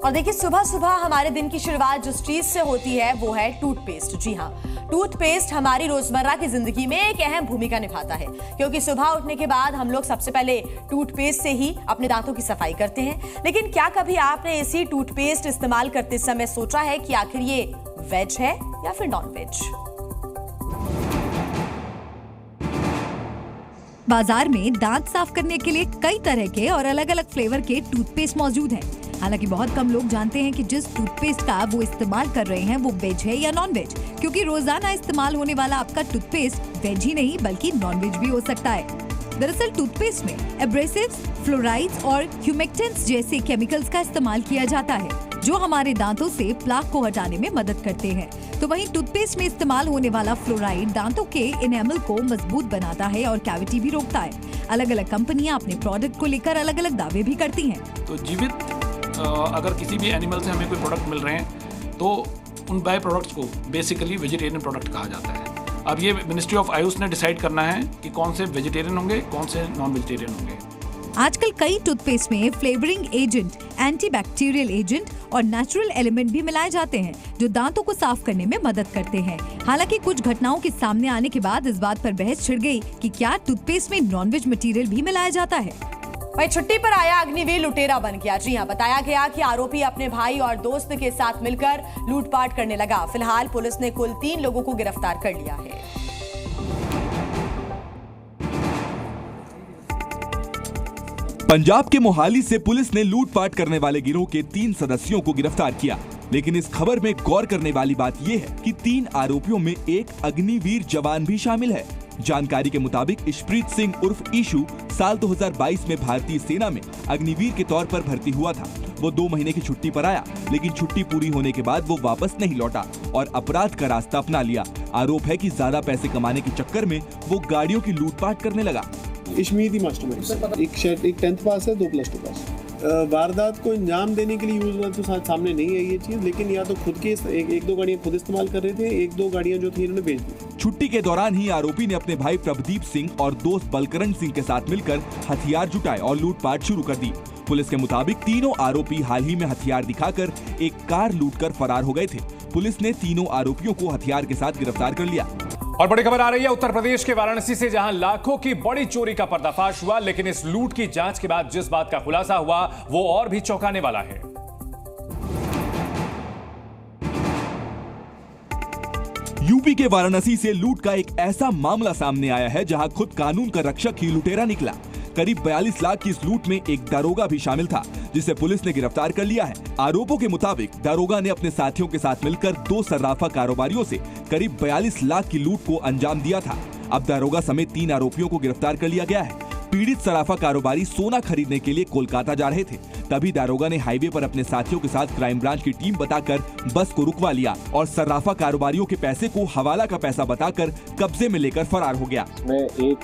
और देखिए, सुबह सुबह हमारे दिन की शुरुआत जिस चीज से होती है वो है टूथपेस्ट। जी हाँ, टूथपेस्ट हमारी रोजमर्रा की जिंदगी में एक अहम भूमिका निभाता है, क्योंकि सुबह उठने के बाद हम लोग सबसे पहले टूथपेस्ट से ही अपने दांतों की सफाई करते हैं। लेकिन क्या कभी आपने इसी टूथपेस्ट इस्तेमाल करते समय सोचा है कि आखिर ये वेज है या फिर नॉन वेज? बाजार में दांत साफ करने के लिए कई तरह के और अलग अलग फ्लेवर के टूथपेस्ट मौजूद हैं। हालांकि बहुत कम लोग जानते हैं कि जिस टूथपेस्ट का वो इस्तेमाल कर रहे हैं वो वेज है या नॉन वेज, क्योंकि रोजाना इस्तेमाल होने वाला आपका टूथपेस्ट वेज ही नहीं बल्कि नॉन वेज भी हो सकता है। दरअसल टूथपेस्ट में एब्रेसिव्स, फ्लोराइड्स और ह्यूमेक्टेंट्स जैसे केमिकल्स का इस्तेमाल किया जाता है, जो हमारे दांतों से प्लाक को हटाने में मदद करते हैं। तो वहीं टूथपेस्ट में इस्तेमाल होने वाला फ्लोराइड दांतों के इनेमल को मजबूत बनाता है और कैविटी भी रोकता है। अलग अलग कंपनियां अपने प्रोडक्ट को लेकर अलग अलग दावे भी करती हैं। तो जीवित अगर किसी भी एनिमल से हमें कोई प्रोडक्ट मिल रहे हैं तो उन बाय प्रोडक्ट्स को बेसिकली वेजिटेरियन प्रोडक्ट कहा जाता है। अब ये मिनिस्ट्री ऑफ आयुष ने डिसाइड करना है कि कौन से वेजिटेरियन होंगे, कौन से नॉन वेजिटेरियन होंगे। आजकल कई टूथपेस्ट में फ्लेवरिंग एजेंट, एंटीबैक्टीरियल एजेंट और नेचुरल एलिमेंट भी मिलाए जाते हैं, जो दांतों को साफ करने में मदद करते हैं। हालांकि कुछ घटनाओं के सामने आने के बाद इस बात पर बहस छिड़ गई कि क्या टूथपेस्ट में नॉनवेज मटेरियल भी मिलाया जाता है। वहीं छुट्टी पर आया अग्निवीर लुटेरा बन गया। जी हाँ, बताया गया कि आरोपी अपने भाई और दोस्त के साथ मिलकर लूटपाट करने लगा। फिलहाल पुलिस ने कुल 3 लोगों को गिरफ्तार कर लिया है। पंजाब के मोहाली से पुलिस ने लूटपाट करने वाले गिरोह के 3 सदस्यों को गिरफ्तार किया। लेकिन इस खबर में गौर करने वाली बात यह है कि 3 आरोपियों में एक अग्निवीर जवान भी शामिल है। जानकारी के मुताबिक इशप्रीत सिंह उर्फ ईशू साल 2022 में भारतीय सेना में अग्निवीर के तौर पर भर्ती हुआ था। वो 2 महीने की छुट्टी पर आया, लेकिन छुट्टी पूरी होने के बाद वो वापस नहीं लौटा और अपराध का रास्ता अपना लिया। आरोप है कि ज्यादा पैसे कमाने के चक्कर में वो गाड़ियों की लूटपाट करने लगा। इशमीत ही मास्टरमाइंड, एक 10th पास है, 2 +2 पास। वारदात को अंजाम देने के लिए यूज हुआ तो सामने नहीं है ये चीज, लेकिन या तो खुद के एक दो गाड़ियां खुद इस्तेमाल कर रहे थे, 1-2 गाड़ियां जो थी इन्होंने बेच दी। छुट्टी के दौरान ही आरोपी ने अपने भाई प्रभदीप सिंह और दोस्त बलकरण सिंह के साथ मिलकर हथियार जुटाए और लूटपाट शुरू कर दी। पुलिस के मुताबिक तीनों आरोपी हाल ही में हथियार दिखाकर एक कार लूटकर फरार हो गए थे। पुलिस ने तीनों आरोपियों को हथियार के साथ गिरफ्तार कर लिया। और बड़ी खबर आ रही है उत्तर प्रदेश के वाराणसी से, जहां लाखों की बड़ी चोरी का पर्दाफाश हुआ। लेकिन इस लूट की जांच के बाद जिस बात का खुलासा हुआ वो और भी चौंकाने वाला है। यूपी के वाराणसी से लूट का एक ऐसा मामला सामने आया है जहां खुद कानून का रक्षक ही लुटेरा निकला। करीब 42 लाख की इस लूट में एक दारोगा भी शामिल था, जिसे पुलिस ने गिरफ्तार कर लिया है। आरोपों के मुताबिक दारोगा ने अपने साथियों के साथ मिलकर 2 सर्राफा कारोबारियों से करीब 42 लाख की लूट को अंजाम दिया था। अब दारोगा समेत 3 आरोपियों को गिरफ्तार कर लिया गया है। पीड़ित सराफा कारोबारी सोना खरीदने के लिए कोलकाता जा रहे थे, तभी दारोगा ने हाईवे पर अपने साथियों के साथ क्राइम ब्रांच की टीम बताकर बस को रुकवा लिया और सर्राफा कारोबारियों के पैसे को हवाला का पैसा बताकर कब्जे में लेकर फरार हो गया। इसमें एक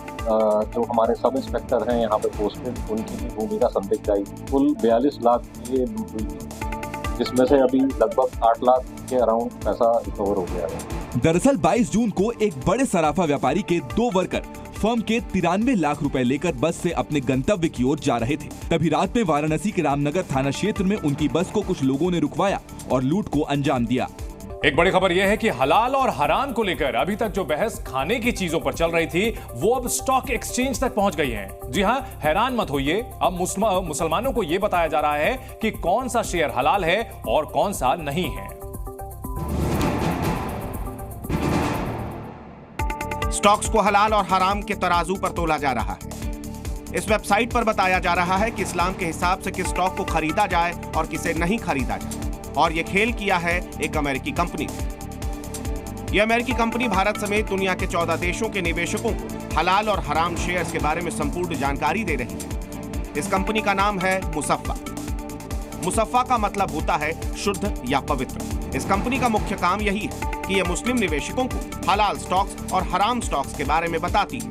जो हमारे सब इंस्पेक्टर हैं यहाँ पे पोस्टेड, उनकी भी भूमिका संदिग्ध आई। कुल 42 लाख की लूट हुई थी, जिसमें से अभी लगभग 8 लाख के अराउंड पैसा रिकवर हो गया है। दरअसल 22 जून को एक बड़े सराफा व्यापारी के 2 वर्कर फर्म के 93 लाख रुपए लेकर बस से अपने गंतव्य की ओर जा रहे थे। तभी रात में वाराणसी के रामनगर थाना क्षेत्र में उनकी बस को कुछ लोगों ने रुकवाया और लूट को अंजाम दिया। एक बड़ी खबर यह है कि हलाल और हराम को लेकर अभी तक जो बहस खाने की चीजों पर चल रही थी वो अब स्टॉक एक्सचेंज तक पहुंच गई है। जी हां, हैरान मत होइए, अब मुसलमानों को यह बताया जा रहा है कि कौन सा शेयर हलाल है और कौन सा नहीं है। स्टॉक्स को हलाल और हराम के तराजू पर तोला जा रहा है। इस वेबसाइट पर बताया जा रहा है कि इस्लाम के हिसाब से किस स्टॉक को खरीदा जाए और किसे नहीं खरीदा जाए, और यह खेल किया है एक अमेरिकी कंपनी ने। यह अमेरिकी कंपनी भारत समेत दुनिया के 14 देशों के निवेशकों को हलाल और हराम शेयर्स के बारे में संपूर्ण जानकारी दे रही है। इस कंपनी का नाम है मुसफ्फा। मुसफ्फा का मतलब होता है शुद्ध या पवित्र। इस कंपनी का मुख्य काम यही है कि यह मुस्लिम निवेशकों को हलाल स्टॉक्स और हराम स्टॉक्स के बारे में बताती है।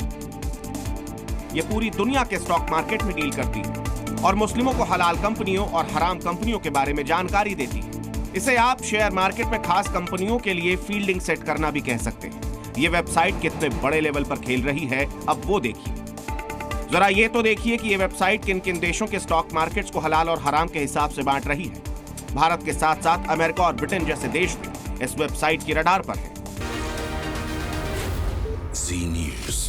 यह पूरी दुनिया के स्टॉक मार्केट में डील करती है और मुस्लिमों को हलाल कंपनियों और हराम कंपनियों के बारे में जानकारी देती है। इसे आप शेयर मार्केट में खास कंपनियों के लिए फील्डिंग सेट करना भी कह सकते हैं। यह वेबसाइट कितने बड़े लेवल पर खेल रही है, अब वो देखिए। जरा ये तो देखिए कि यह वेबसाइट किन किन देशों के स्टॉक मार्केट्स को हलाल और हराम के हिसाब से बांट रही है। भारत के साथ साथ अमेरिका और ब्रिटेन जैसे देश भी इस वेबसाइट की रडार पर हैं। Zee News.